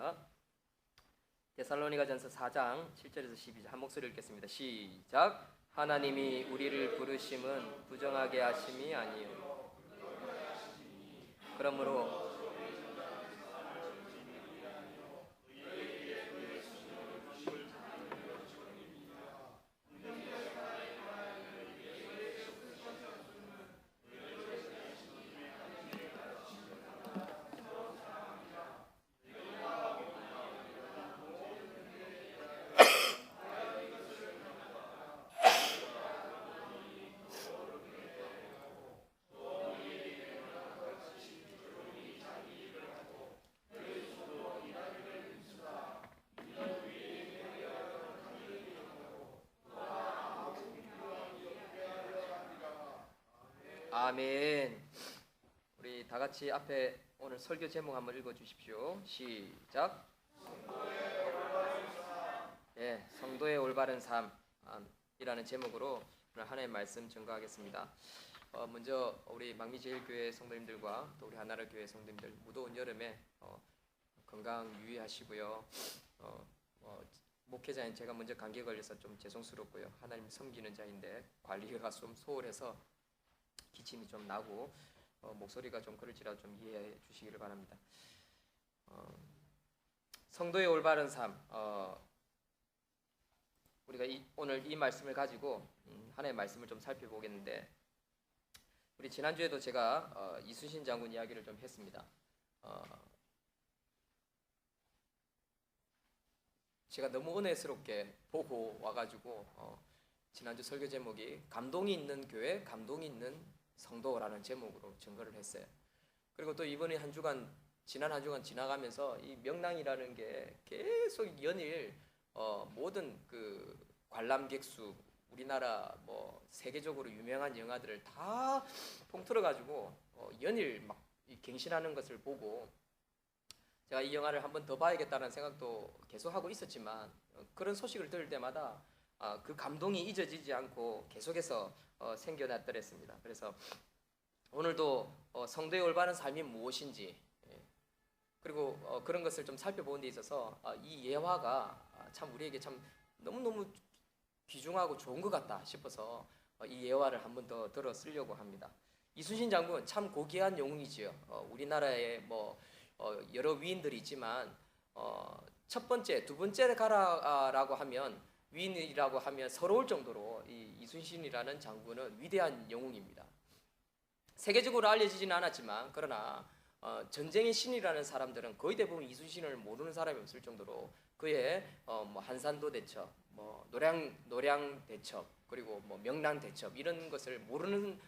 하겠습니다. 데살로니가전서 4장 7절에서 12절 한 목소리 읽겠습니다. 시작. 하나님이 우리를 부르심은 부정하게 하심이 아니요 그러므로 아멘. 우리 다 같이 앞에 오늘 설교 제목 한번 읽어 주십시오. 시작. 예, 성도의 올바른 삶이라는 제목으로 오늘 하나님의 말씀 증거하겠습니다. 먼저 우리 망미제일교회 성도님들과 또 우리 하나를 교회 성도님들 무더운 여름에 건강 유의하시고요. 목회자인 제가 먼저 감기에 걸려서 좀 죄송스럽고요. 하나님 섬기는 자인데 관리가 좀 소홀해서 기침이 좀 나고 목소리가 좀 그럴지라도 좀 이해해 주시기를 바랍니다. 성도의 올바른 삶, 우리가 오늘 이 말씀을 가지고 하나의 말씀을 좀 살펴보겠는데, 우리 지난주에도 제가 이순신 장군 이야기를 좀 했습니다. 제가 너무 은혜스럽게 보고 와가지고 지난주 설교 제목이 감동이 있는 교회, 감동이 있는 성도라는 제목으로 증거를 했어요. 그리고 또 이번에 지난 한 주간 지나가면서 이 명랑이라는 게 계속 연일 모든 그 관람객 수, 우리나라 뭐 세계적으로 유명한 영화들을 다 통틀어 가지고 연일 막 갱신하는 것을 보고, 제가 이 영화를 한 번 더 봐야겠다는 생각도 계속 하고 있었지만 그런 소식을 들을 때마다 그 감동이 잊어지지 않고 계속해서 생겨났더랬습니다. 그래서 오늘도 성도의 올바른 삶이 무엇인지, 그리고 그런 것을 좀 살펴보는 데 있어서 이 예화가 참 우리에게 참 너무너무 귀중하고 좋은 것 같다 싶어서 이 예화를 한 번 더 들어 쓰려고 합니다. 이순신 장군 참 고귀한 영웅이지요. 우리나라에 뭐 여러 위인들이 있지만 첫 번째, 두 번째 가라라고 하면, 위인이라고 하면 서러울 정도로 이 이순신이라는 장군은 위대한 영웅입니다. 세계적으로 알려지지는 않았지만, 그러나 전쟁의 신이라는 사람들은 거의 대부분 이순신을 모르는 사람이 없을 정도로 그의 뭐 한산도 대첩, 뭐 노량 대첩, 그리고 뭐 명랑 대첩, 이런 것을 모르는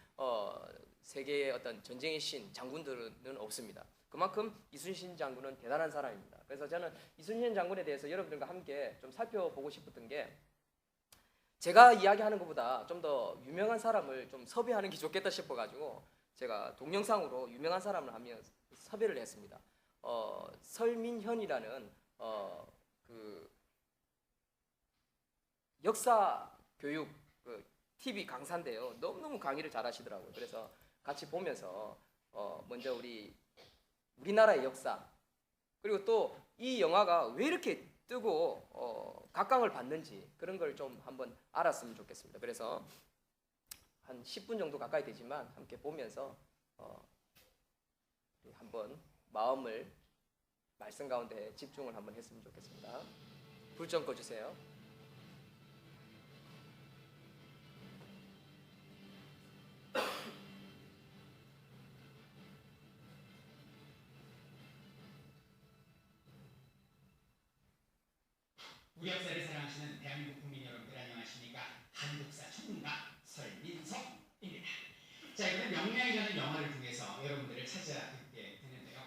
세계의 어떤 전쟁의 신 장군들은 없습니다. 그만큼 이순신 장군은 대단한 사람입니다. 그래서 저는 이순신 장군에 대해서 여러분들과 함께 좀 살펴보고 싶었던 게, 제가 이야기하는 것보다 좀 더 유명한 사람을 좀 섭외하는 게 좋겠다 싶어가지고 제가 동영상으로 유명한 사람을 하면 섭외를 했습니다. 설민현이라는 그 역사 교육 TV 강사인데요. 너무너무 강의를 잘하시더라고요. 그래서 같이 보면서 먼저 우리나라의 역사, 그리고 또 이 영화가 왜 이렇게 뜨고 각광을 받는지, 그런 걸 좀 한번 알았으면 좋겠습니다. 그래서 한 10분 정도 가까이 되지만 함께 보면서 한번 마음을 말씀 가운데 집중을 한번 했으면 좋겠습니다. 불 좀 꺼주세요. 우리 역사를 사랑하시는 대한민국 국민 여러분들 안녕하십니까? 한국사 전문가 설민석입니다. 자, 이번에 명량이라는 영화를 통해서 여러분들을 찾아뵙게 되는데요.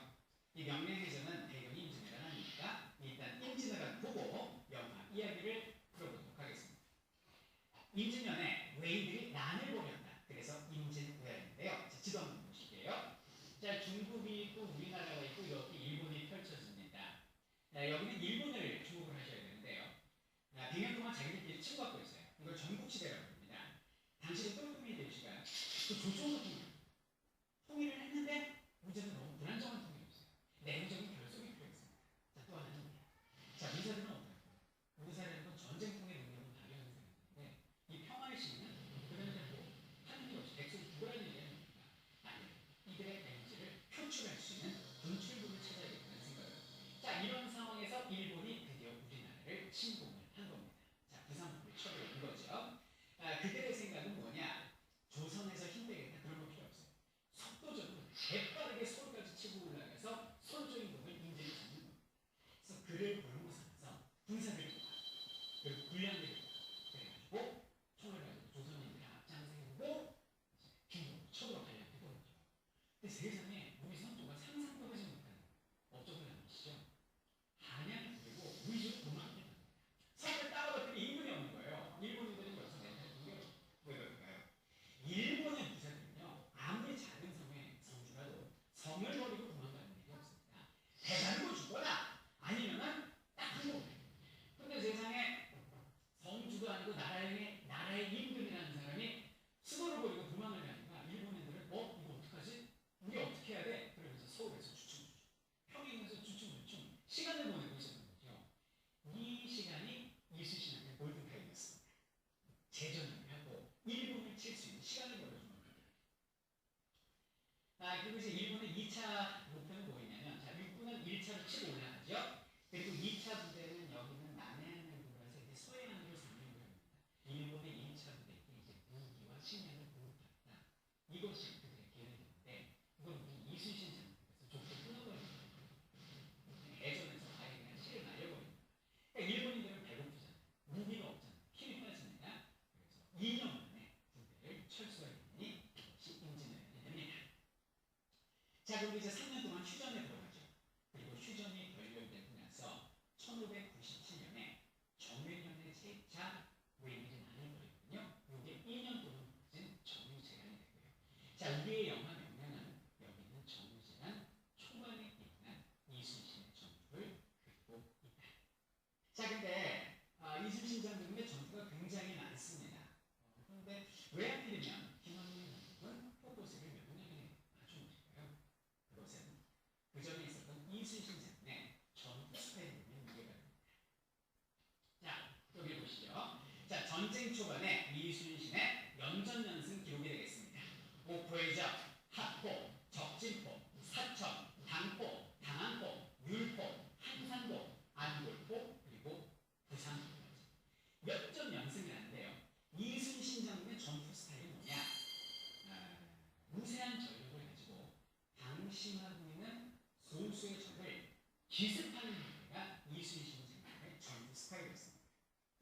이 명량에서는 배경이 임진왜란 아닙니까? 일단 임진왜란 보고 영화 이야기를 들어보도록 하겠습니다. 임진년에 외인들이 난을 벌였다. 그래서 임진왜란인데요. 자, 지도 한번 보실게요. 자, 중국이 있고 우리나라가 있고 이렇게 일본이 펼쳐집니다. 여기는 일본을 주목을 하셔야 돼요. 100년 동안 자기들끼리 침공하고 있어요. 이걸 전국시대라고 합니다. 당시에 똘똘이 대시가 그 조선으로 통일을 했는데 문제는 너무 불안정한 통일이었어요. 내부적인 결속 자, 그리고 이제 3년 동안 휴전에 들어가죠. 그리고 휴전이 결렬되고 나서 1597년에 정유년의 제자 부인들이 나를 버리거든요. 이게 2년 동안 벌어진 정유재란이 되고요. 자, 우리의 영화 명량은 여기 있는 정유재란 초반에 일어난 이순신의 전투를 그리고 있다. 자, 근데 이순신 장군의 전투가 굉장히 많습니다. 그런데 왜 하필이면 김원민 감독은 포커스를 명량에 맞춰놓을까요? 그것은 그 전에 있었던 이순신 장군의 전투 스타일에 문제가 됩니다. 자, 여기 보시죠. 자, 전쟁 초반에 이순신의 연전연승 기록이 되겠습니다. 목포의 적, 합포, 적진포, 사천, 당포, 당안포, 율포, 한산포, 안골포, 그리고 부산포까지 몇 점 연승을 하는데요. 이순신 장군의 전투 스타일이 뭐냐? 우세한 전력을 가지고 방심하고 있는 소수의 적을 기습하는 행위가 이순신 장군의 전투 스타일이었습니다.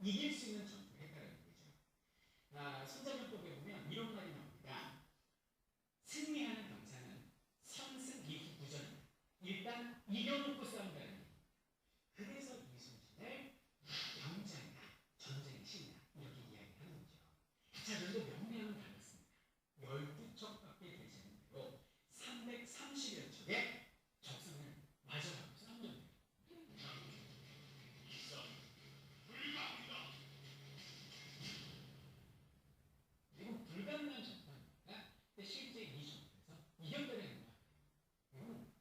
이길 수 있는 전투를 했다는 거죠. 손자병법에 보면 이런 말이 나옵니다. 승리하는 병사는 선승 이후 부전입니다. 일단 이겨놓고 싸운다는 얘기. 그래서 이순신을 병장이다, 전쟁의 신이다 이렇게 이야기하는 거죠. 자, 그런데 명량은 달랐습니다. 12척밖에 되지 않는 대로 330여 척의 적성을 마저하고 싸운 겁니다. 이건 불가능한 전투입니다. 근데 실제 이 전투에서 이겼다는 거예요.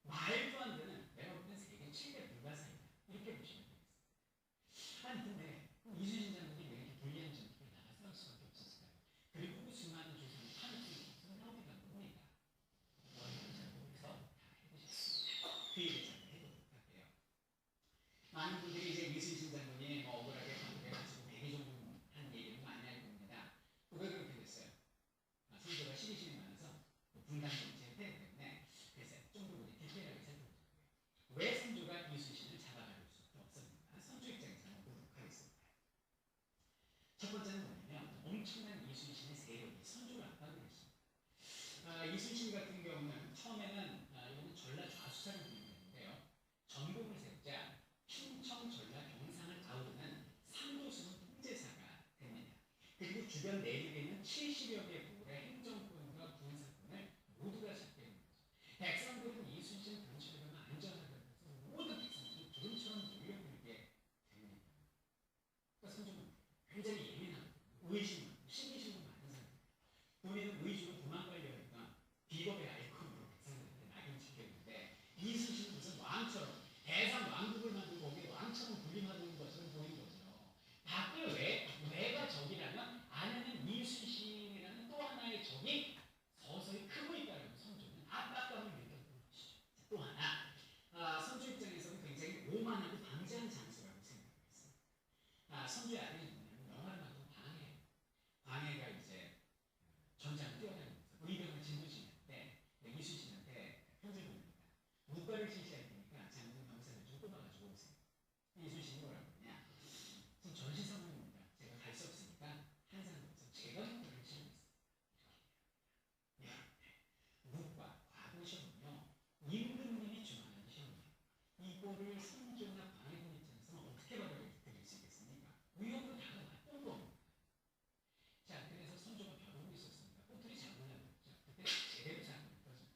말도 안 되는, 내가 볼 땐 세계 7대 불가사이다 이렇게 보시면 되겠습니다. 아니 근데 이순신 장군이 왜 이렇게 불리한 전투를 나가 싸울 수밖에 없었을까요? 그리고 그 수많은 조선의 판을 어디가 뭡니까? 머리를 잡고서 다 해보셨습니다. 그 얘기를 잘 해보도록 할게요. 많은 분들이 이제 이순신 장군이 억울하게 관계가지고 백의종군 얘기를 많이 알고 있습니다. 왜 그렇게 됐어요? 선조가 시기심이 많아서 분단 정치에 때문에 그래서 좀 더 우리 디테일하게 살펴보자고요. 왜 선조가 이순신을 잡아갈 수밖에 없었는가? 선조 입장에서 보도록 하겠습니다. 첫 번째는 뭐냐면 엄청난 이순신의 세력이 선조를 압박을 했습니다. 이순신 같은 경우는 처음에는 이거는 전라 좌수사를 부르는데요. 전공을 세우자 충청 전라 경상을 아우르는 삼도수는 통제사가 됩니다. 그리고 주변 내륙에 있는 70여 개 부의 행정권과 군사권을 모두가 잡게 됩니다. 백성들은 이순신 당시로는 안전하다고 해서 모든 백성들이 기름처럼 몰려들게 됩니다. 그러니까 선조는 굉장히 예민하고 의심, 신기심도 많은 사람입니다. 본인은 의주로 도망가려고 하니까 비겁의 아이콘으로 백성들한테 낙인 찍혔는데 이순신은 무슨 왕처럼 대상 왕국을 만들고 거기에 왕처럼 군림하는 것처럼 보이는 거죠. 밖에 왜가 적이라면 안에는 이순신이라는 또 하나의 적이 서서히 크고 있다는 선조는 압박감을 느꼈던 것이죠. 또 하나, 선조 입장에서는 굉장히 오만하고 방지한 장소라고 생각했습니다. 선조의 아들이 뭐냐면 영화를 만든 광해가 이제 전장을 뛰어다니면서 의병을 진두지휘할 때 이순신한테 편지를 보냅니다. 무과를 실시할 테니까 장군 병사를 좀 뽑아가지고 오세요. 이순신이 뭐라고 하냐? 지금 전시 상황입니다. 제가 갈 수 없으니까 한산에서 제가 무과를 실시했습니다. 무과, 과거 시험은요. 임금님이 주관하는 시험이에요. 이거를 선조나 광해군 입장에서는 어떻게 받아들일 수 있겠습니까? 위협으로 다가왔던 겁니다. 자, 그래서 선조가 벼르고 있었습니다. 꼬투리 잡으려고 했죠. 그때 제대로 잡으려 떨어집니다.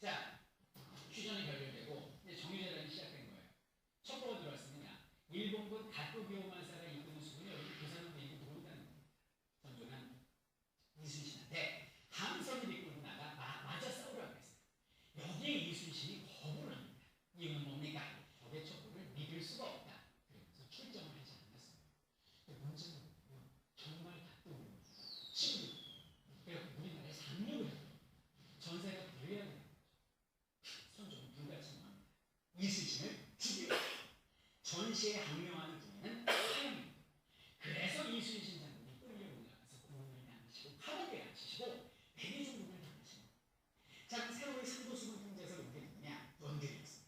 자, 휴전이 결렬되고 이제 정유재란이 시작된 거예요. 첩보가 들어왔습니다. 일본군 다토기오만사가 이끄는 수군이 여기 부산으로 이끌고 들어온다는 겁니다. 선조는 이순신한테 함선을 이끌고 나가 맞아 싸우라고 했어요. 여기에 이순신이 거부를 합니다. 이유는 뭡니까? 적의 첩보를 믿을 수가 없다. 그러면서 출정을 하지 않았습니다. 문제는 뭐냐면 정말 다토기오만사 친구들. 그래서 우리나라에 상륙을 해요. 전세가 불려야 되는 거죠. 선조는 불가침합니다. 이순신을 죽여. 전시에 항명하는 군인은 하영입니다. 그래서 이순신 장군이 끌려 올라가서 고문을 당하시고 감옥에 갇히시고 백의종군을 당하신 겁니다. 자, 그럼 새로이 삼도수군 통제에서 누게 누구냐? 원균이었습니다.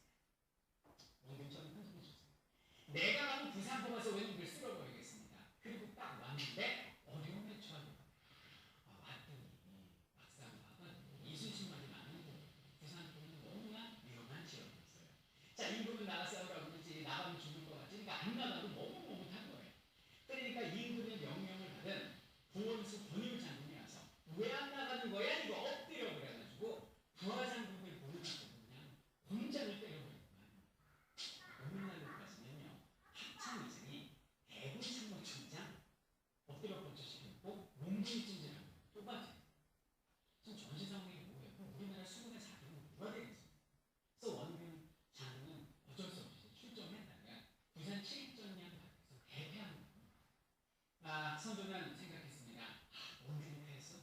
원균처럼 편성해 줬습니다. 내가 가면 부산포 가서 원균을 쓸어버리겠습니다. 그리고 딱 왔는데 어려움에 처하게 왔더니 막상 와가지고 이순신 말이 많은 거 부산 나가 싸우라고 그러지 나가면 죽을 것 같지. 그러니까 안 나가도 머뭇머뭇한 거예요. 그러니까 임금의 명령을 받은 보원수 권율 장군이 와서 왜 안 나가는 거야? 이거 엎드려 그래가지고 부하장군을 모르고 그냥 곤장을 때려버린 거야. 오늘날로 따지면요 합참 이상이 대군 참모총장 엎드려 뻗쳐시켰고 몽둥이 찜질하는 거 똑같아요. 지금 전시 상황이 뭐예요? 그럼 우리나라 수군의 사격은 누가 되겠어요? 그래서 원균 장군은 어쩔 수 없이 출정했다가 부산 칠전량 밖에서 대패하는 겁니다. 선조는 생각했습니다. 원균이 패했어?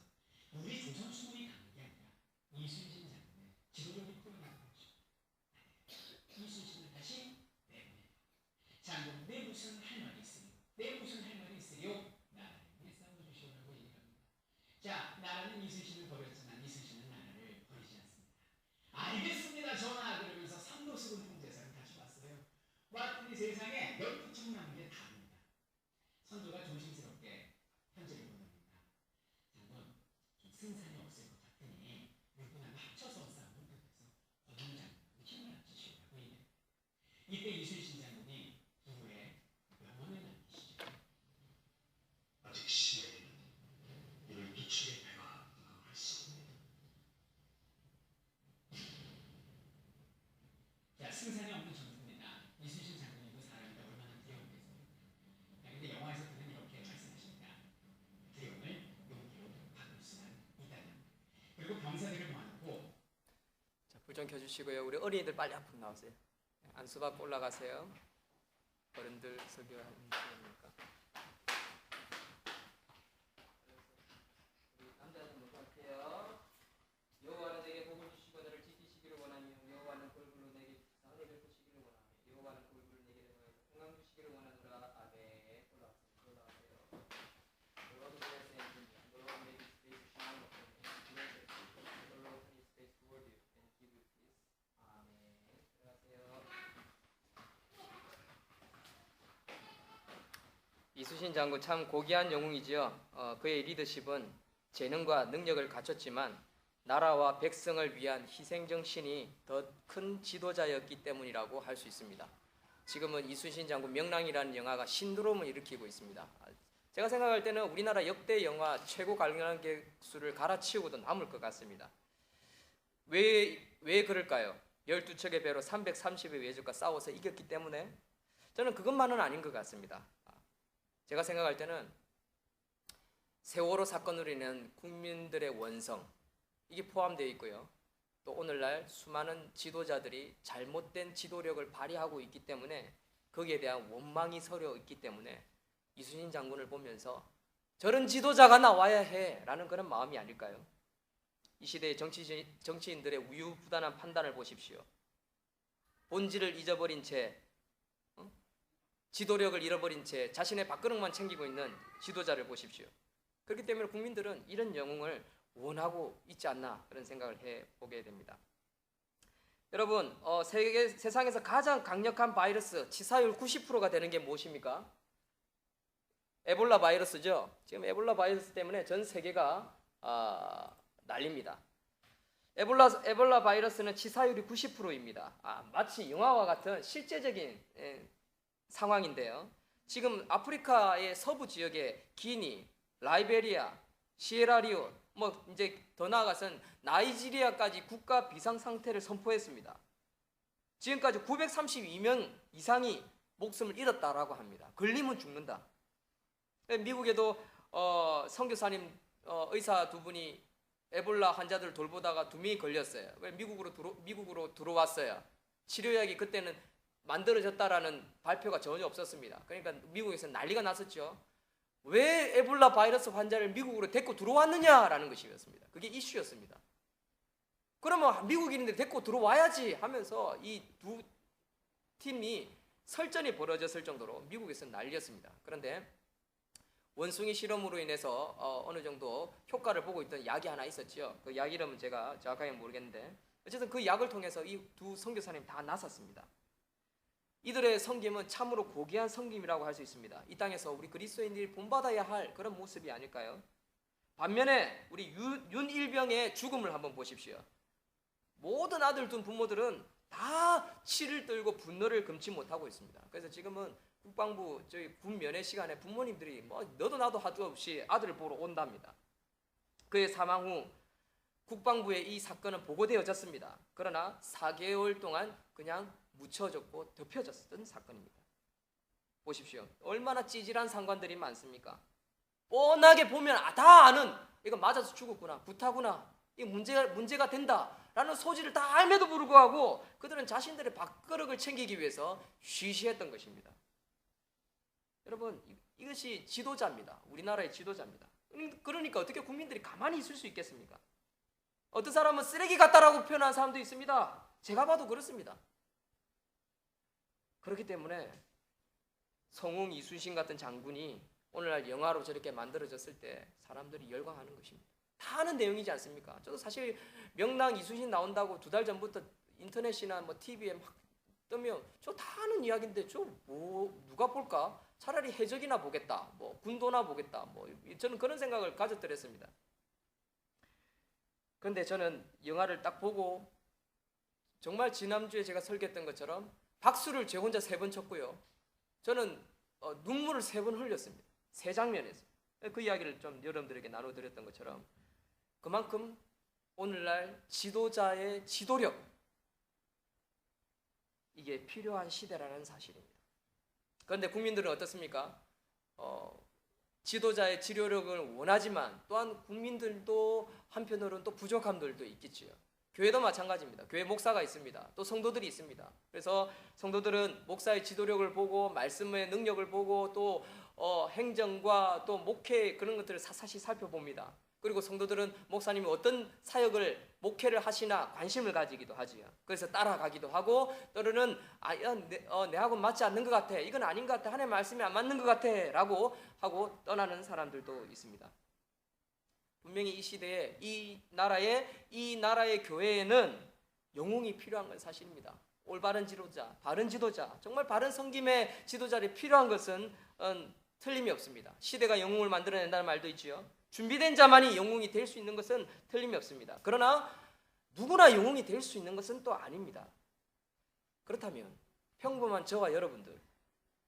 우리 조선 수군이 강한 게 아니라 이순신 장군의 지도력이 뛰어나는 거죠. 이순신을 다시 내보내. 장군 내 무슨 할 말이 있으리요? 내 무슨 할 말이 있으리요? 나라를 위해 싸워주시오라고 얘기합니다. 자, 나라는 이순신을 버렸지만 이순신은 나라를 버리지 않습니다. 알겠습니다 전하 그러면서 삼도수군 통제사를 다시 왔어요. 왔더니 세상에 12척 남은 게 다입니다. 선조가 조심스럽게 편지를 보냅니다. 장군 좀 승산이 없을 것 같으니 물분하고 합쳐서 싸움을 끝내서 권율 장군하고 힘을 합치시오라고 얘기합니다. 이때 이순신 장군이 후에 명언을 남기시죠. 아직 시간이 이를 비추게 배가 할 수 없네. 자, 승산이 없는 전투입니다. 이순신 장군이 그 사람이 얼마나 두려움겠습니까? 근데 영화에서 그는 이렇게 말씀하십니다. 두려움을 용기로 바꿀 수는 있다는. 그리고 병사들을 모아놓고 자, 불 좀 켜주시고요. 우리 어린이들 빨리 앞으로 나오세요. 안수 받고 올라가세요. 어른들 설교하는 시간이니까. 우리 남자들 먼저 할게요. 여호와는 내게 복을 주시고 너를 지키시기를 원하며 여호와는 그 얼굴로 내게 상을 베푸시기를 원하며 여호와는 그 얼굴을 내게 대하여 평강 주시기를 원하노라. 아멘. 올라가세요. The Lord bless and keep you. The Lord make his face shine upon you and be gracious to you. The Lord turn his face toward you and give you peace. 아멘. 들어가세요. 이수신 장군 참 고귀한 영웅이지요. 그의 리더십은 재능과 능력을 갖췄지만 나라와 백성을 위한 희생 정신이 더 큰 지도자였기 때문이라고 할 수 있습니다. 지금은 이순신 장군 명랑이라는 영화가 신드롬을 일으키고 있습니다. 제가 생각할 때는 우리나라 역대 영화 최고 관람객 수를 갈아치우고도 남을 것 같습니다. 왜 그럴까요? 12척의 배로 330의 외적과 싸워서 이겼기 때문에? 저는 그것만은 아닌 것 같습니다. 제가 생각할 때는 세월호 사건으로 인한 국민들의 원성 이게 포함되어 있고요. 또 오늘날 수많은 지도자들이 잘못된 지도력을 발휘하고 있기 때문에 거기에 대한 원망이 서려 있기 때문에 이순신 장군을 보면서 저런 지도자가 나와야 해라는 그런 마음이 아닐까요? 이 시대의 정치인들의 우유부단한 판단을 보십시오. 본질을 잊어버린 채 지도력을 잃어버린 채 자신의 밥그릇만 챙기고 있는 지도자를 보십시오. 그렇기 때문에 국민들은 이런 영웅을 원하고 있지 않나 그런 생각을 해보게 됩니다. 여러분 세상에서 가장 강력한 바이러스 치사율 90%가 되는 게 무엇입니까? 에볼라 바이러스죠. 지금 에볼라 바이러스 때문에 전 세계가 난립니다. 에볼라 바이러스는 치사율이 90%입니다. 마치 영화와 같은 실제적인 상황인데요. 지금 아프리카의 서부 지역의 기니, 라이베리아, 시에라리온, 이제 더 나아가선 나이지리아까지 국가 비상 상태를 선포했습니다. 지금까지 932명 이상이 목숨을 잃었다라고 합니다. 걸리면 죽는다. 미국에도 선교사님 의사 두 분이 에볼라 환자들 돌보다가 2명이 걸렸어요. 미국으로 들어왔어요. 치료약이 그때는 만들어졌다라는 발표가 전혀 없었습니다. 그러니까 미국에서 난리가 났었죠. 왜 에볼라 바이러스 환자를 미국으로 데리고 들어왔느냐라는 것이었습니다. 그게 이슈였습니다. 그러면 미국인인데 데리고 들어와야지 하면서 이 두 팀이 설전이 벌어졌을 정도로 미국에서 난리였습니다. 그런데 원숭이 실험으로 인해서 어느 정도 효과를 보고 있던 약이 하나 있었죠. 그 약 이름은 제가 정확하게 모르겠는데 어쨌든 그 약을 통해서 이 두 선교사님 다 나섰습니다. 이들의 섬김은 참으로 고귀한 섬김이라고 할 수 있습니다. 이 땅에서 우리 그리스도인들이 본받아야 할 그런 모습이 아닐까요? 반면에 우리 윤일병의 죽음을 한번 보십시오. 모든 아들 둔 부모들은 다 치를 떨고 분노를 금치 못하고 있습니다. 그래서 지금은 국방부 저희 군 면회 시간에 부모님들이 뭐 너도 나도 하도 없이 아들을 보러 온답니다. 그의 사망 후 국방부에 이 사건은 보고되어졌습니다. 그러나 4개월 동안 그냥 묻혀졌고 덮여졌던 사건입니다. 보십시오. 얼마나 찌질한 상관들이 많습니까? 뻔하게 보면 다 아는, 이거 맞아서 죽었구나, 구타구나, 이 문제가 된다라는 소지를 다 알매도 불구하고 그들은 자신들의 밥그릇을 챙기기 위해서 쉬쉬했던 것입니다. 여러분, 이것이 지도자입니다. 우리나라의 지도자입니다. 그러니까 어떻게 국민들이 가만히 있을 수 있겠습니까? 어떤 사람은 쓰레기 같다라고 표현한 사람도 있습니다. 제가 봐도 그렇습니다. 그렇기 때문에 성웅 이순신 같은 장군이 오늘날 영화로 저렇게 만들어졌을 때 사람들이 열광하는 것입니다. 다 아는 내용이지 않습니까? 저도 사실 명랑 이순신 나온다고 2달 전부터 인터넷이나 뭐 TV에 막 뜨면 저 다 아는 이야기인데 저 뭐 누가 볼까? 차라리 해적이나 보겠다, 뭐 군도나 보겠다, 뭐 저는 그런 생각을 가졌더랬습니다. 그런데 저는 영화를 딱 보고 정말 지난주에 제가 설교했던 것처럼 박수를 제 혼자 3번 쳤고요. 저는 눈물을 3번 흘렸습니다. 3장면에서. 그 이야기를 좀 여러분들에게 나눠드렸던 것처럼 그만큼 오늘날 지도자의 지도력, 이게 필요한 시대라는 사실입니다. 그런데 국민들은 어떻습니까? 지도자의 지도력을 원하지만 또한 국민들도 한편으로는 또 부족함들도 있겠지요. 교회도 마찬가지입니다. 교회 목사가 있습니다. 또 성도들이 있습니다. 그래서 성도들은 목사의 지도력을 보고 말씀의 능력을 보고 또 행정과 또 목회 그런 것들을 사사시 살펴봅니다. 그리고 성도들은 목사님이 어떤 사역을 목회를 하시나 관심을 가지기도 하지요. 그래서 따라가기도 하고 때로는 내하고 맞지 않는 것 같아, 이건 아닌 것 같아, 하나님의 말씀이 안 맞는 것 같아 라고 하고 떠나는 사람들도 있습니다. 분명히 이 시대에 이 나라의 교회에는 영웅이 필요한 건 사실입니다. 올바른 지도자, 바른 지도자, 정말 바른 성김의 지도자들이 필요한 것은 틀림이 없습니다. 시대가 영웅을 만들어낸다는 말도 있지요. 준비된 자만이 영웅이 될 수 있는 것은 틀림이 없습니다. 그러나 누구나 영웅이 될 수 있는 것은 또 아닙니다. 그렇다면 평범한 저와 여러분들,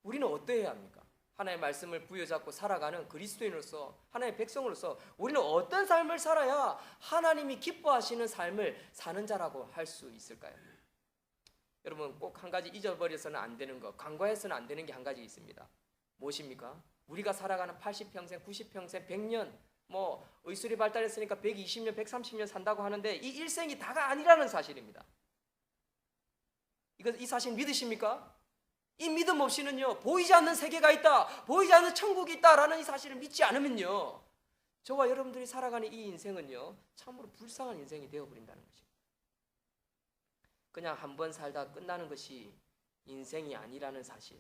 우리는 어떠해야 합니까? 하나님의 말씀을 부여잡고 살아가는 그리스도인으로서, 하나님의 백성으로서 우리는 어떤 삶을 살아야 하나님이 기뻐하시는 삶을 사는 자라고 할 수 있을까요? 여러분, 꼭 한 가지 잊어버려서는 안 되는 것, 간과해서는 안 되는 게 한 가지 있습니다. 무엇입니까? 우리가 살아가는 80평생, 90평생, 100년, 뭐 의술이 발달했으니까 120년, 130년 산다고 하는데 이 일생이 다가 아니라는 사실입니다. 이 사실 믿으십니까? 이 믿음 없이는요, 보이지 않는 세계가 있다, 보이지 않는 천국이 있다라는 이 사실을 믿지 않으면요, 저와 여러분들이 살아가는 이 인생은요, 참으로 불쌍한 인생이 되어버린다는 것입니다. 그냥 한 번 살다 끝나는 것이 인생이 아니라는 사실,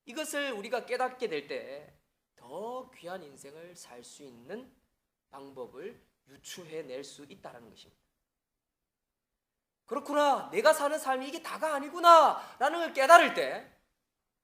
이것을 우리가 깨닫게 될 때 더 귀한 인생을 살 수 있는 방법을 유추해낼 수 있다는 것입니다. 그렇구나, 내가 사는 삶이 이게 다가 아니구나 라는 걸 깨달을 때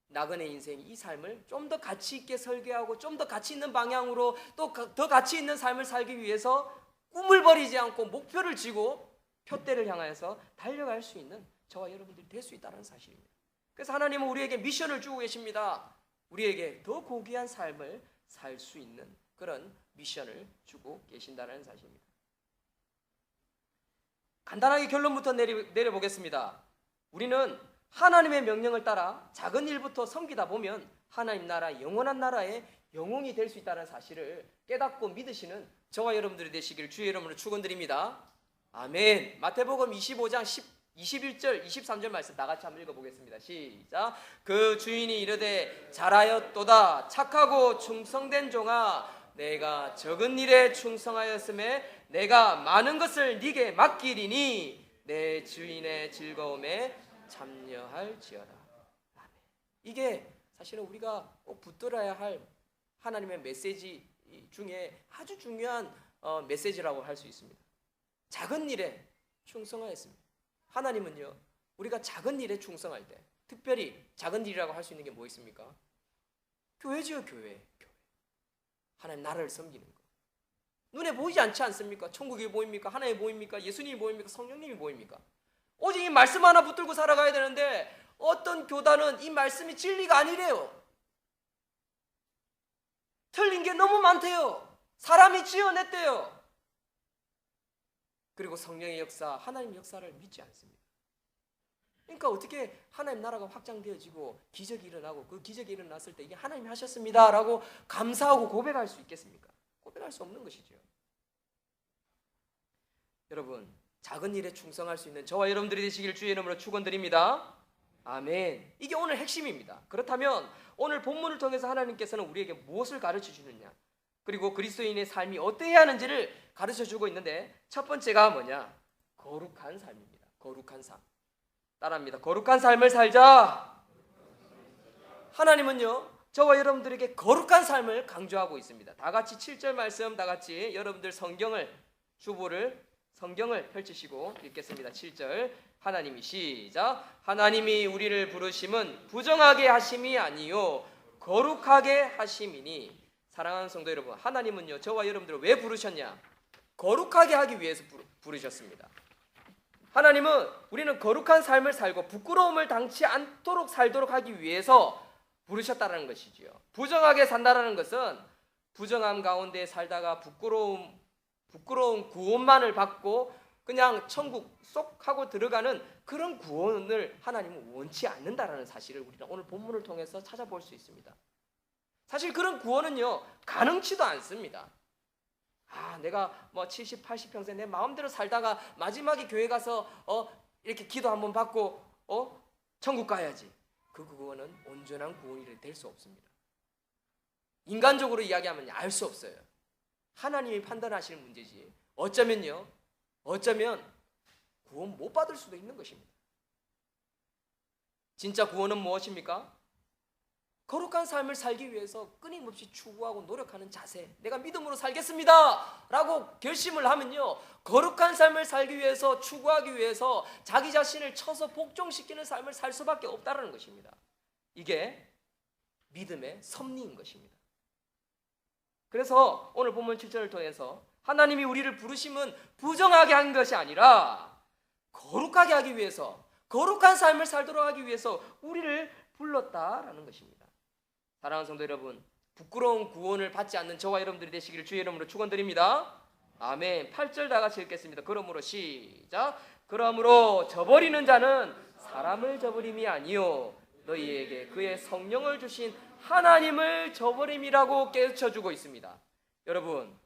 나그네 인생이 이 삶을 좀 더 가치 있게 설계하고 좀 더 가치 있는 방향으로 또 더 가치 있는 삶을 살기 위해서 꿈을 버리지 않고 목표를 쥐고 표대를 향하여서 달려갈 수 있는 저와 여러분들이 될 수 있다는 사실입니다. 그래서 하나님은 우리에게 미션을 주고 계십니다. 우리에게 더 고귀한 삶을 살 수 있는 그런 미션을 주고 계신다는 사실입니다. 간단하게 결론부터 내려보겠습니다. 우리는 하나님의 명령을 따라 작은 일부터 섬기다 보면 하나님 나라, 영원한 나라의 영웅이 될 수 있다는 사실을 깨닫고 믿으시는 저와 여러분들이 되시기를 주의 이름으로 축원드립니다. 아멘. 마태복음 25장 21절, 23절 말씀 다 같이 한번 읽어보겠습니다. 시작. 그 주인이 이르되 잘하였도다 착하고 충성된 종아, 내가 적은 일에 충성하였음에 내가 많은 것을 네게 맡기리니 내 주인의 즐거움에 참여할지어다. 아멘. 이게 사실은 우리가 꼭 붙들어야 할 하나님의 메시지 중에 아주 중요한 메시지라고 할 수 있습니다. 작은 일에 충성하였습니다. 하나님은요, 우리가 작은 일에 충성할 때, 특별히 작은 일이라고 할 수 있는 게 뭐 있습니까? 교회지요, 교회. 하나님 나라를 섬기는 거. 눈에 보이지 않지 않습니까? 천국이 보입니까? 하나님이 보입니까? 예수님이 보입니까? 성령님이 보입니까? 오직 이 말씀 하나 붙들고 살아가야 되는데 어떤 교단은 이 말씀이 진리가 아니래요. 틀린 게 너무 많대요. 사람이 지어냈대요. 그리고 성령의 역사, 하나님 역사를 믿지 않습니다. 그러니까 어떻게 하나님 나라가 확장되어지고 기적이 일어나고 그 기적이 일어났을 때 이게 하나님이 하셨습니다 라고 감사하고 고백할 수 있겠습니까? 고백할 수 없는 것이죠. 여러분, 작은 일에 충성할 수 있는 저와 여러분들이 되시길 주의 이름으로 축원드립니다. 아멘. 이게 오늘 핵심입니다. 그렇다면 오늘 본문을 통해서 하나님께서는 우리에게 무엇을 가르쳐 주느냐, 그리고 그리스도인의 삶이 어때야 하는지를 가르쳐 주고 있는데 첫 번째가 뭐냐? 거룩한 삶입니다. 거룩한 삶. 따라합니다. 거룩한 삶을 살자. 하나님은요, 저와 여러분들에게 거룩한 삶을 강조하고 있습니다. 다 같이 7절 말씀, 다 같이 여러분들 성경을 펼치시고 읽겠습니다. 7절 하나님이 시작. 하나님이 우리를 부르심은 부정하게 하심이 아니요 거룩하게 하심이니. 사랑하는 성도 여러분, 하나님은요 저와 여러분들을 왜 부르셨냐? 거룩하게 하기 위해서 부르셨습니다. 하나님은 우리는 거룩한 삶을 살고 부끄러움을 당치 않도록 살도록 하기 위해서 부르셨다는 것이지요. 부정하게 산다는 것은 부정함 가운데 살다가 부끄러운 구원만을 받고 그냥 천국 쏙 하고 들어가는 그런 구원을 하나님은 원치 않는다라는 사실을 우리는 오늘 본문을 통해서 찾아볼 수 있습니다. 사실 그런 구원은요 가능치도 않습니다. 내가 70, 80평생 내 마음대로 살다가 마지막에 교회 가서 이렇게 기도 한번 받고 천국 가야지. 그 구원은 온전한 구원이 될 수 없습니다. 인간적으로 이야기하면 알 수 없어요. 하나님이 판단하시는 문제지. 어쩌면 구원 못 받을 수도 있는 것입니다. 진짜 구원은 무엇입니까? 거룩한 삶을 살기 위해서 끊임없이 추구하고 노력하는 자세. 내가 믿음으로 살겠습니다 라고 결심을 하면요, 거룩한 삶을 살기 위해서, 추구하기 위해서 자기 자신을 쳐서 복종시키는 삶을 살 수밖에 없다는 것입니다. 이게 믿음의 섭리인 것입니다. 그래서 오늘 본문 7절을 통해서 하나님이 우리를 부르심은 부정하게 한 것이 아니라 거룩하게 하기 위해서, 거룩한 삶을 살도록 하기 위해서 우리를 불렀다라는 것입니다. 사랑하는 성도 여러분, 부끄러운 구원을 받지 않는 저와 여러분들이 되시기를 주의 이름으로 축원드립니다. 아멘. 8절 다 같이 읽겠습니다. 그러므로 시작. 그러므로 저버리는 자는 사람을 저버림이 아니요 너희에게 그의 성령을 주신 하나님을 저버림이라고 깨우쳐주고 있습니다. 여러분,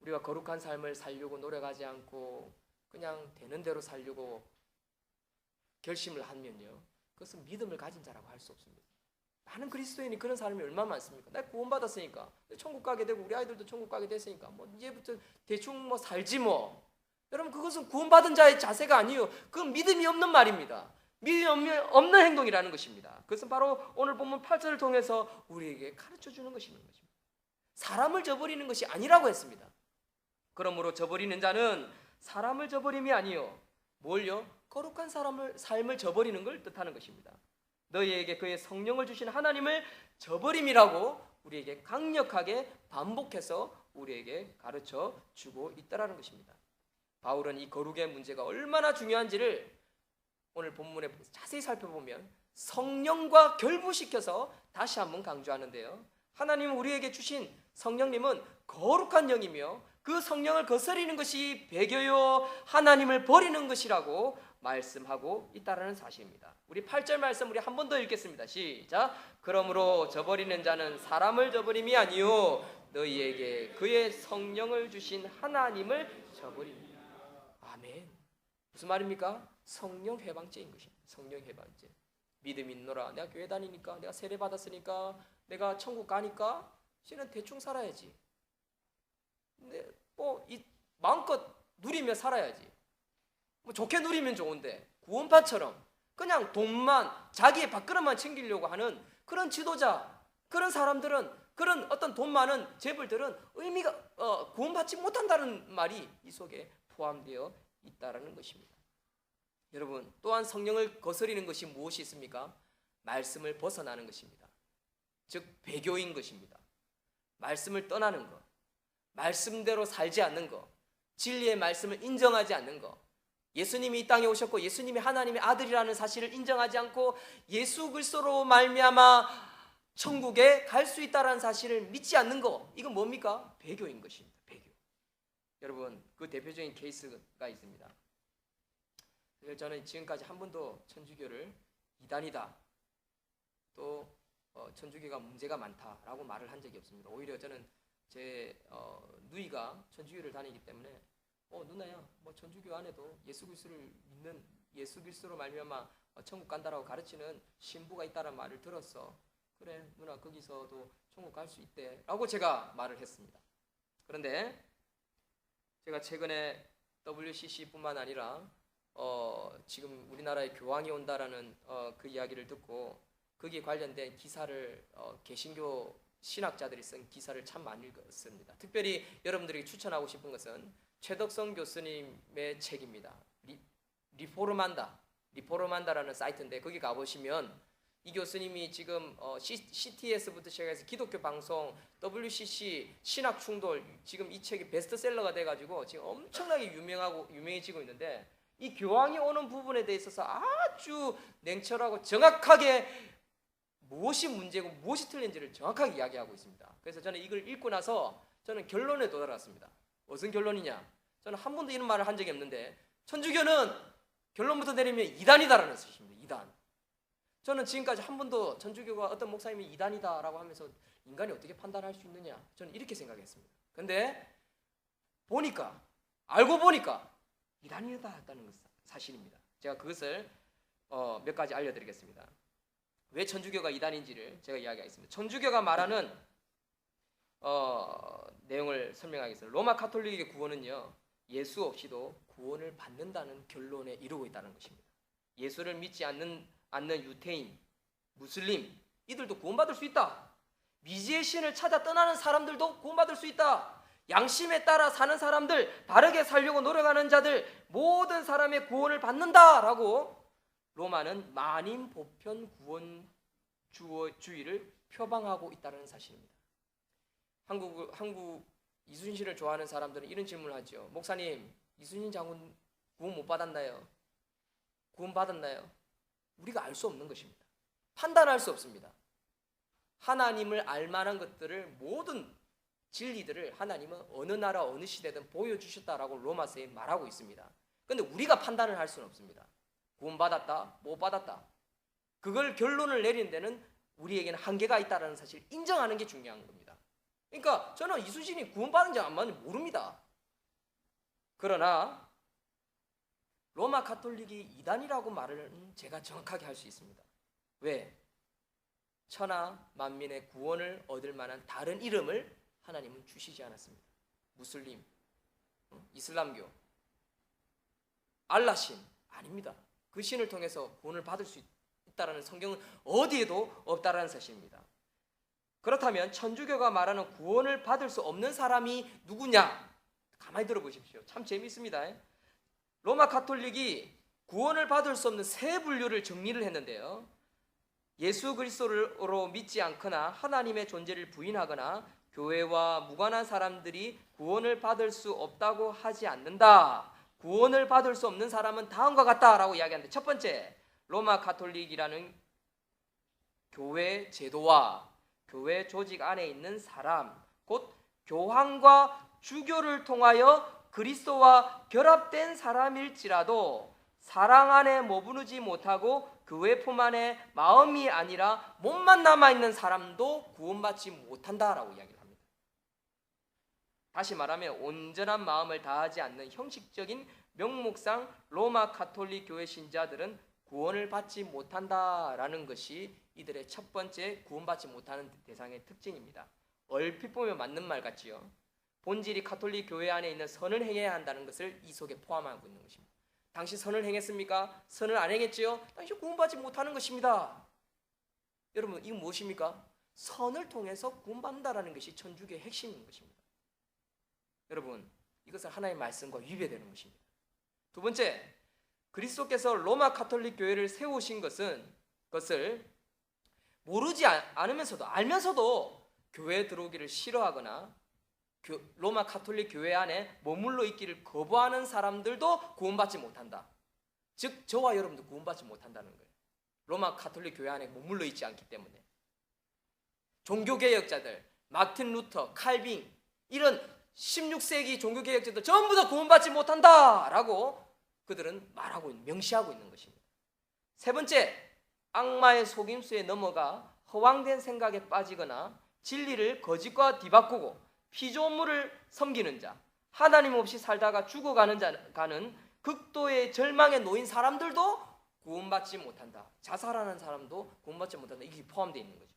우리가 거룩한 삶을 살려고 노력하지 않고 그냥 되는 대로 살려고 결심을 하면요, 그것은 믿음을 가진 자라고 할 수 없습니다. 많은 그리스도인이 그런 사람이 얼마나 많습니까? 내가 구원받았으니까, 천국 가게 되고 우리 아이들도 천국 가게 됐으니까 이제부터 대충 살지 뭐. 여러분, 그것은 구원받은 자의 자세가 아니에요. 그건 믿음이 없는 말입니다. 믿음이 없는 행동이라는 것입니다. 그것은 바로 오늘 본문 8절을 통해서 우리에게 가르쳐주는 것입니다. 사람을 저버리는 것이 아니라고 했습니다. 그러므로 저버리는 자는 사람을 저버림이 아니요 뭘요? 거룩한 삶을 저버리는 걸 뜻하는 것입니다. 너희에게 그의 성령을 주신 하나님을 저버림이라고 우리에게 강력하게 반복해서 우리에게 가르쳐 주고 있다라는 것입니다. 바울은 이 거룩의 문제가 얼마나 중요한지를 오늘 본문에 자세히 살펴보면 성령과 결부시켜서 다시 한번 강조하는데요, 하나님은 우리에게 주신 성령님은 거룩한 영이며 그 성령을 거스리는 것이 배교요 하나님을 버리는 것이라고 말씀하고 있다는 사실입니다. 우리 8절 말씀 우리 한 번 더 읽겠습니다. 시작. 그러므로 저버리는 자는 사람을 저버림이 아니요 너희에게 그의 성령을 주신 하나님을 저버립니다. 아멘. 무슨 말입니까? 성령 해방죄인 것입니다. 성령 해방죄. 믿음 있노라. 내가 교회 다니니까, 내가 세례 받았으니까, 내가 천국 가니까 씨는 대충 살아야지. 근데 마음껏 누리며 살아야지. 좋게 누리면 좋은데 구원파처럼 그냥 돈만, 자기의 밥그릇만 챙기려고 하는 그런 지도자, 그런 사람들은, 그런 어떤 돈 많은 재벌들은 의미가 구원받지 못한다는 말이 이 속에 포함되어 있다라는 것입니다. 여러분, 또한 성령을 거스리는 것이 무엇이 있습니까? 말씀을 벗어나는 것입니다. 즉 배교인 것입니다. 말씀을 떠나는 것, 말씀대로 살지 않는 것, 진리의 말씀을 인정하지 않는 것, 예수님이 이 땅에 오셨고 예수님이 하나님의 아들이라는 사실을 인정하지 않고 예수 그리스도로 말미암아 천국에 갈 수 있다는 사실을 믿지 않는 거, 이건 뭡니까? 배교인 것입니다. 배교. 여러분, 그 대표적인 케이스가 있습니다. 그래서 저는 지금까지 한 번도 천주교를 이단이다, 또 천주교가 문제가 많다라고 말을 한 적이 없습니다. 오히려 저는 제 누이가 천주교를 다니기 때문에 누나야, 뭐 천주교 안에도 예수 그리스도를 믿는, 예수 그리스도로 말미암아 천국 간다라고 가르치는 신부가 있다는 말을 들었어. 그래 누나, 거기서도 천국 갈 수 있대 라고 제가 말을 했습니다. 그런데 제가 최근에 WCC뿐만 아니라 지금 우리나라에 교황이 온다라는 그 이야기를 듣고 거기에 관련된 기사를 개신교 신학자들이 쓴 기사를 참 많이 읽었습니다. 특별히 여러분들에게 추천하고 싶은 것은 최덕성 교수님의 책입니다. 리포르만다라는 사이트인데 거기 가보시면 이 교수님이 지금 CTS부터 시작해서 기독교 방송, WCC, 신학 충돌, 지금 이 책이 베스트셀러가 돼가지고 지금 엄청나게 유명해지고 있는데, 이 교황이 오는 부분에 대해 있어서 아주 냉철하고 정확하게 무엇이 문제고 무엇이 틀린지를 정확하게 이야기하고 있습니다. 그래서 저는 이걸 읽고 나서 저는 결론에 도달했습니다. 무슨 결론이냐? 저는 한 번도 이런 말을 한 적이 없는데 천주교는 결론부터 내리면 이단이다라는 뜻입니다. 이단. 저는 지금까지 한 번도 천주교가 어떤 목사님이 이단이다라고 하면서 인간이 어떻게 판단할 수 있느냐, 저는 이렇게 생각했습니다. 근데 알고 보니까 이단이다였다는 것은 사실입니다. 제가 그것을 몇 가지 알려드리겠습니다. 왜 천주교가 이단인지를 제가 이야기하겠습니다. 천주교가 말하는 내용을 설명하겠습니다. 로마 가톨릭의 구원은요, 예수 없이도 구원을 받는다는 결론에 이르고 있다는 것입니다. 예수를 믿지 않는 유태인, 무슬림, 이들도 구원받을 수 있다. 미지의 신을 찾아 떠나는 사람들도 구원받을 수 있다. 양심에 따라 사는 사람들, 바르게 살려고 노력하는 자들, 모든 사람의 구원을 받는다라고 로마는 만인 보편 구원주의를 표방하고 있다는 사실입니다. 한국 이순신을 좋아하는 사람들은 이런 질문을 하죠. 목사님, 이순신 장군 구원 못 받았나요? 구원 받았나요? 우리가 알 수 없는 것입니다. 판단할 수 없습니다. 하나님을 알만한 것들을, 모든 진리들을 하나님은 어느 나라 어느 시대든 보여주셨다라고 로마서에 말하고 있습니다. 그런데 우리가 판단을 할 수는 없습니다. 구원 받았다, 못 받았다, 그걸 결론을 내리는 데는 우리에게는 한계가 있다는 사실을 인정하는 게 중요한 겁니다. 그러니까 저는 이순신이 구원받은지 안 받은지 모릅니다. 그러나 로마 가톨릭이 이단이라고 말을 제가 정확하게 할 수 있습니다. 왜? 천하 만민의 구원을 얻을 만한 다른 이름을 하나님은 주시지 않았습니다. 무슬림, 이슬람교, 알라신 아닙니다. 그 신을 통해서 구원을 받을 수 있다라는 성경은 어디에도 없다라는 사실입니다. 그렇다면 천주교가 말하는 구원을 받을 수 없는 사람이 누구냐? 가만히 들어보십시오. 참 재미있습니다. 로마 가톨릭이 구원을 받을 수 없는 세 분류를 정리를 했는데요. 예수 그리스도로 믿지 않거나 하나님의 존재를 부인하거나 교회와 무관한 사람들이 구원을 받을 수 없다고 하지 않는다. 구원을 받을 수 없는 사람은 다음과 같다라고 이야기하는데, 첫 번째, 로마 가톨릭이라는 교회 제도와 교회 조직 안에 있는 사람, 곧 교황과 주교를 통하여 그리스도와 결합된 사람일지라도 사랑 안에 머무르지 못하고 교회 품 안에 마음이 아니라 몸만 남아있는 사람도 구원받지 못한다라고 이야기를 합니다. 다시 말하면 온전한 마음을 다하지 않는 형식적인 명목상 로마 가톨릭 교회 신자들은 구원을 받지 못한다라는 것이 이들의 첫 번째 구원받지 못하는 대상의 특징입니다. 얼핏 보면 맞는 말 같지요. 본질이 가톨릭 교회 안에 있는 선을 행해야 한다는 것을 이 속에 포함하고 있는 것입니다. 당시 선을 행했습니까? 선을 안 행했지요? 당시 구원받지 못하는 것입니다. 여러분, 이건 무엇입니까? 선을 통해서 구원받는다라는 것이 천주교의 핵심인 것입니다. 여러분, 이것은 하나님의 말씀과 위배되는 것입니다. 두 번째, 그리스도께서 로마 가톨릭 교회를 세우신 것을 모르지 않으면서도, 알면서도 교회에 들어오기를 싫어하거나 로마 가톨릭 교회 안에 머물러 있기를 거부하는 사람들도 구원받지 못한다. 즉 저와 여러분도 구원받지 못한다는 거예요. 로마 가톨릭 교회 안에 머물러 있지 않기 때문에. 종교개혁자들, 마틴 루터, 칼빈 이런 16세기 종교개혁자들 전부 다 구원받지 못한다라고 그들은 말하고 명시하고 있는 것입니다. 세 번째, 악마의 속임수에 넘어가 허황된 생각에 빠지거나 진리를 거짓과 뒤바꾸고 피조물을 섬기는 자, 하나님 없이 살다가 죽어가는 자가는 극도의 절망에 놓인 사람들도 구원받지 못한다. 자살하는 사람도 구원받지 못한다. 이게 포함되어 있는 거죠.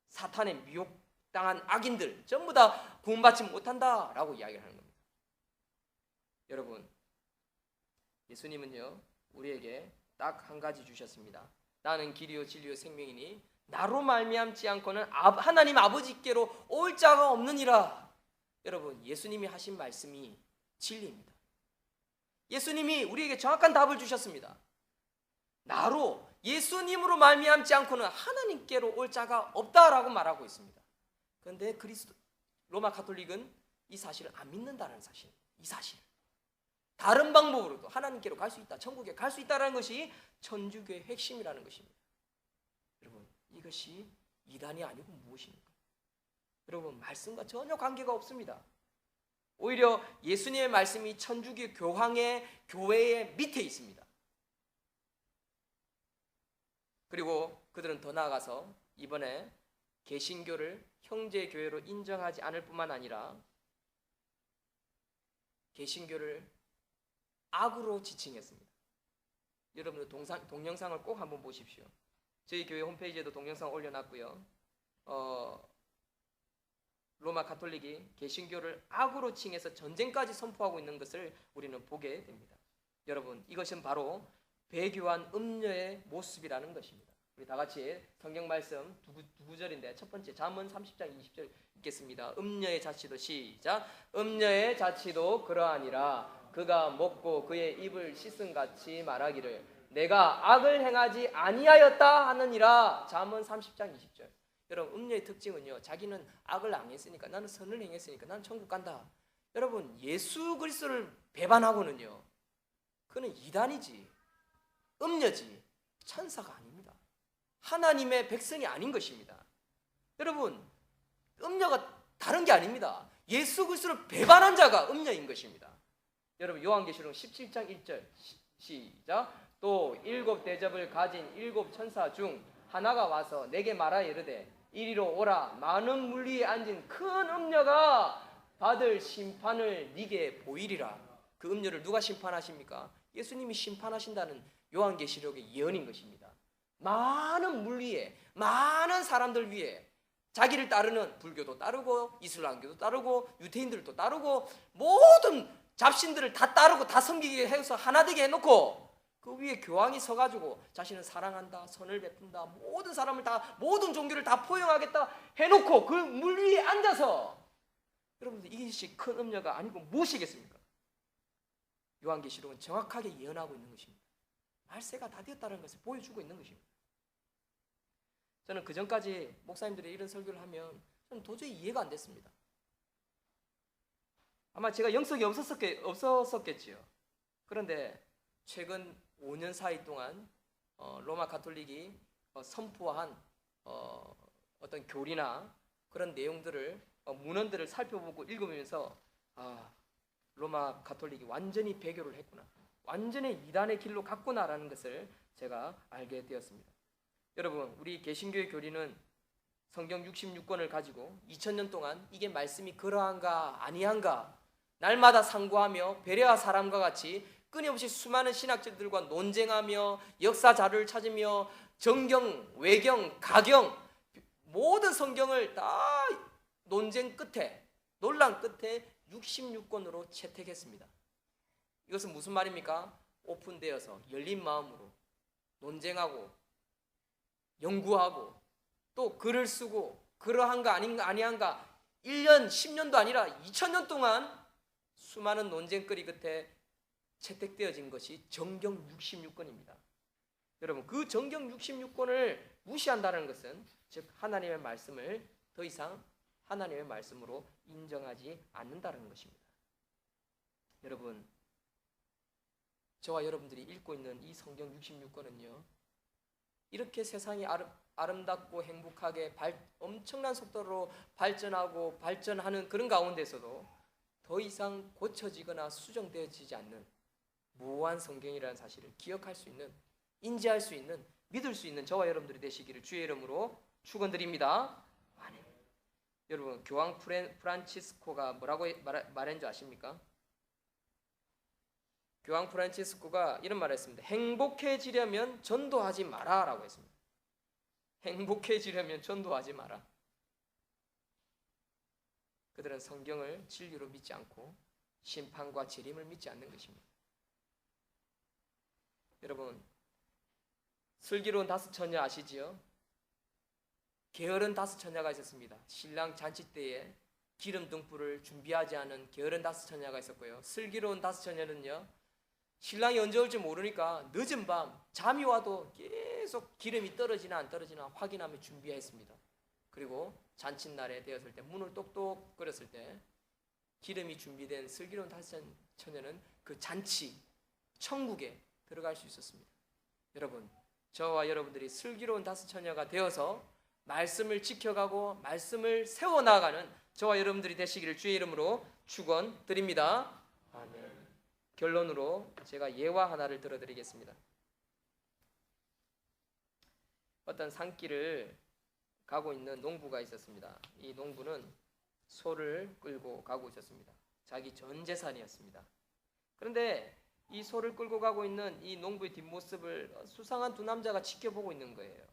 사탄의 미혹당한 악인들 전부 다 구원받지 못한다라고 이야기를 하는 겁니다. 여러분, 예수님은요 우리에게 딱 한 가지 주셨습니다. 나는 길이요 진리요 생명이니 나로 말미암지 않고는 하나님 아버지께로 올 자가 없느니라. 여러분, 예수님이 하신 말씀이 진리입니다. 예수님이 우리에게 정확한 답을 주셨습니다. 나로 예수님으로 말미암지 않고는 하나님께로 올 자가 없다라고 말하고 있습니다. 그런데 로마 가톨릭은 이 사실을 안 믿는다는 사실, 이 사실. 다른 방법으로도 하나님께로 갈 수 있다, 천국에 갈 수 있다는 것이 천주교의 핵심이라는 것입니다. 여러분, 이것이 이단이 아니고 무엇입니까? 여러분, 말씀과 전혀 관계가 없습니다. 오히려 예수님의 말씀이 천주교 교황의 교회의 밑에 있습니다. 그리고 그들은 더 나아가서 이번에 개신교를 형제교회로 인정하지 않을 뿐만 아니라 개신교를 악으로 지칭했습니다. 여러분들 동영상을 꼭 한번 보십시오. 저희 교회 홈페이지에도 동영상 올려놨고요. 로마 가톨릭이 개신교를 악으로 칭해서 전쟁까지 선포하고 있는 것을 우리는 보게 됩니다. 여러분, 이것은 바로 배교한 음녀의 모습이라는 것입니다. 우리 다 같이 성경 말씀 두 구절인데, 첫 번째 잠언 30장 20절 읽겠습니다. 음녀의 자치도 시작. 음녀의 자치도 그러하니라. 그가 먹고 그의 입을 씻은 같이 말하기를 내가 악을 행하지 아니하였다 하느니라. 잠언 30장 20절. 여러분, 음녀의 특징은요, 자기는 악을 안 했으니까, 나는 선을 행했으니까 나는 천국 간다. 여러분, 예수 그리스도를 배반하고는요, 그는 이단이지, 음녀지, 천사가 아닙니다. 하나님의 백성이 아닌 것입니다. 여러분, 음녀가 다른 게 아닙니다. 예수 그리스도를 배반한 자가 음녀인 것입니다. 여러분, 요한계시록 17장 1절 시작. 또 7 대접을 가진 7 천사 중 하나가 와서 내게 말하 이르되 이리로 오라. 많은 물 위에 앉은 큰 음녀가 받을 심판을 네게 보이리라. 그 음녀를 누가 심판하십니까? 예수님이 심판하신다는 요한계시록의 예언인 것입니다. 많은 물 위에, 많은 사람들 위에, 자기를 따르는 불교도 따르고 이슬람교도 따르고 유대인들도 따르고 모든 잡신들을 다 따르고 다 섬기게 해서 하나 되게 해놓고 그 위에 교황이 서가지고 자신은 사랑한다, 선을 베푼다, 모든 사람을 다, 모든 종교를 다 포용하겠다 해놓고 그 물 위에 앉아서, 여러분들 이것이 큰 음녀가 아니고 무엇이겠습니까? 요한계시록은 정확하게 예언하고 있는 것입니다. 말세가 다 되었다는 것을 보여주고 있는 것입니다. 저는 그 전까지 목사님들이 이런 설교를 하면 저는 도저히 이해가 안 됐습니다. 아마 제가 영성이 없었겠지요. 그런데 최근 5년 사이 동안 로마 가톨릭이 선포한 어떤 교리나 그런 내용들을 문헌들을 살펴보고 읽으면서 로마 가톨릭이 완전히 배교를 했구나, 완전히 이단의 길로 갔구나라는 것을 제가 알게 되었습니다. 여러분, 우리 개신교의 교리는 성경 66권을 가지고 2000년 동안 이게 말씀이 그러한가 아니한가 날마다 상고하며 배려와 사람과 같이 끊임없이 수많은 신학자들과 논쟁하며 역사 자료를 찾으며 정경, 외경, 가경 모든 성경을 다 논쟁 끝에, 논란 끝에 66권으로 채택했습니다. 이것은 무슨 말입니까? 오픈되어서 열린 마음으로 논쟁하고 연구하고 또 글을 쓰고 그러한가 아니한가 1년, 10년도 아니라 2000년 동안 수많은 논쟁거리 끝에 채택되어진 것이 정경 66권입니다. 여러분, 그 정경 66권을 무시한다는 것은 즉 하나님의 말씀을 더 이상 하나님의 말씀으로 인정하지 않는다는 것입니다. 여러분, 저와 여러분들이 읽고 있는 이 성경 66권은요, 이렇게 세상이 아름답고 행복하게 엄청난 속도로 발전하는 그런 가운데서도 더 이상 고쳐지거나 수정되어지지 않는 무한 성경이라는 사실을 기억할 수 있는, 인지할 수 있는, 믿을 수 있는 저와 여러분들이 되시기를 주의 이름으로 축원드립니다. 아멘. 여러분, 교황 프란치스코가 뭐라고 말한 줄 아십니까? 교황 프란치스코가 이런 말을 했습니다. 행복해지려면 전도하지 마라 라고 했습니다. 행복해지려면 전도하지 마라. 그들은 성경을 진리로 믿지 않고 심판과 재림을 믿지 않는 것입니다. 여러분, 슬기로운 다섯 처녀 아시지요? 게으른 다섯 처녀가 있었습니다. 신랑 잔치 때에 기름 등불을 준비하지 않은 게으른 다섯 처녀가 있었고요. 슬기로운 다섯 처녀는요, 신랑이 언제 올지 모르니까 늦은 밤 잠이 와도 계속 기름이 떨어지나 안 떨어지나 확인하며 준비했습니다. 그리고 잔칫날에 되었을 때 문을 똑똑 걸었을 때 기름이 준비된 슬기로운 다섯 처녀는 그 잔치 천국에 들어갈 수 있었습니다. 여러분, 저와 여러분들이 슬기로운 다섯 처녀가 되어서 말씀을 지켜가고 말씀을 세워나가는 저와 여러분들이 되시기를 주의 이름으로 축원드립니다. 아멘. 결론으로 제가 예화 하나를 들어드리겠습니다. 어떤 산길을 가고 있는 농부가 있었습니다. 이 농부는 소를 끌고 가고 있었습니다. 자기 전 재산이었습니다. 그런데 이 소를 끌고 가고 있는 이 농부의 뒷모습을 수상한 두 남자가 지켜보고 있는 거예요.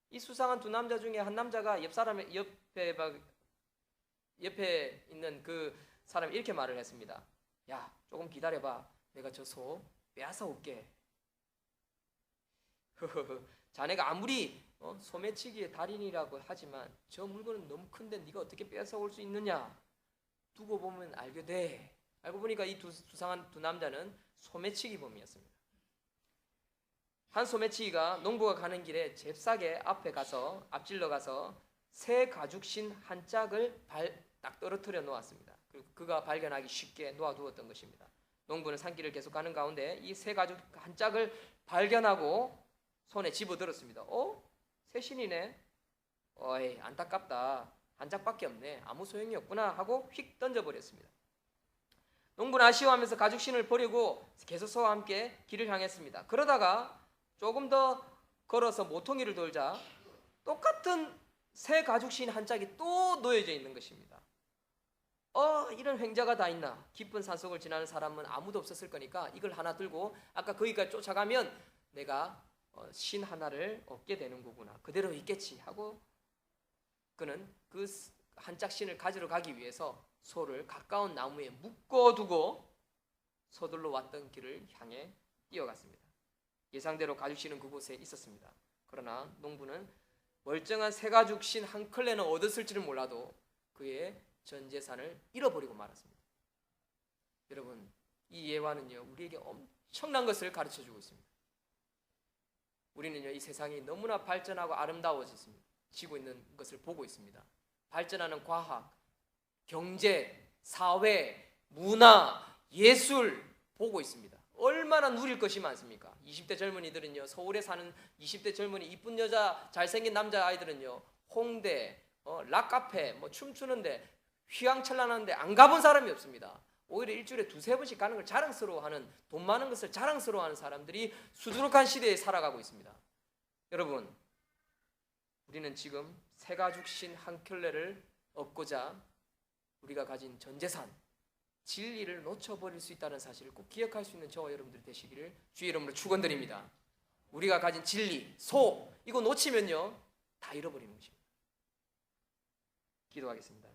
이 수상한 두 남자 중에 한 남자가 옆에 있는 그 사람이 이렇게 말을 했습니다. 야, 조금 기다려봐. 내가 저 소 빼앗아 올게. 자네가 아무리 소매치기의 달인이라고 하지만 저 물건은 너무 큰데 네가 어떻게 빼앗아 올 수 있느냐? 두고 보면 알게 돼. 알고 보니까 이 수상한 두 남자는 소매치기범이었습니다. 한 소매치기가 농부가 가는 길에 잽싸게 앞질러 가서 새 가죽신 한 짝을 딱 떨어뜨려 놓았습니다. 그리고 그가 발견하기 쉽게 놓아두었던 것입니다. 농부는 산길을 계속 가는 가운데 이 새 가죽 한 짝을 발견하고 손에 집어들었습니다. 새 신이네. 어이, 안타깝다. 한 짝밖에 없네. 아무 소용이 없구나 하고 휙 던져버렸습니다. 농부는 아쉬워하면서 가죽신을 버리고 개소소와 함께 길을 향했습니다. 그러다가 조금 더 걸어서 모퉁이를 돌자 똑같은 새 가죽신 한 짝이 또 놓여져 있는 것입니다. 이런 횡재가 다 있나? 깊은 산속을 지나는 사람은 아무도 없었을 거니까 이걸 하나 들고 아까 거기까지 쫓아가면 내가 신 하나를 얻게 되는 거구나. 그대로 있겠지 하고 그는 그 한 짝 신을 가지러 가기 위해서 소를 가까운 나무에 묶어두고 서둘러 왔던 길을 향해 뛰어갔습니다. 예상대로 가죽신은 그곳에 있었습니다. 그러나 농부는 멀쩡한 새 가죽신 한 켤레는 얻었을지는 몰라도 그의 전 재산을 잃어버리고 말았습니다. 여러분, 이 예화는요, 우리에게 엄청난 것을 가르쳐주고 있습니다. 우리는요, 이 세상이 너무나 발전하고 아름다워지고 있는 것을 보고 있습니다. 발전하는 과학, 경제, 사회, 문화, 예술 보고 있습니다. 얼마나 누릴 것이 많습니까? 20대 젊은이들은요, 서울에 사는 20대 젊은이 이쁜 여자, 잘생긴 남자 아이들은요, 홍대, 락카페, 춤추는데 휘황찬란한데 안 가본 사람이 없습니다. 오히려 일주일에 두세 번씩 가는 걸 자랑스러워하는, 돈 많은 것을 자랑스러워하는 사람들이 수두룩한 시대에 살아가고 있습니다. 여러분, 우리는 지금 새 가죽신 한 켤레를 얻고자 우리가 가진 전 재산, 진리를 놓쳐버릴 수 있다는 사실을 꼭 기억할 수 있는 저와 여러분들 되시기를 주의 이름으로 축원드립니다. 우리가 가진 진리, 이거 놓치면요 다 잃어버리는 것입니다. 기도하겠습니다.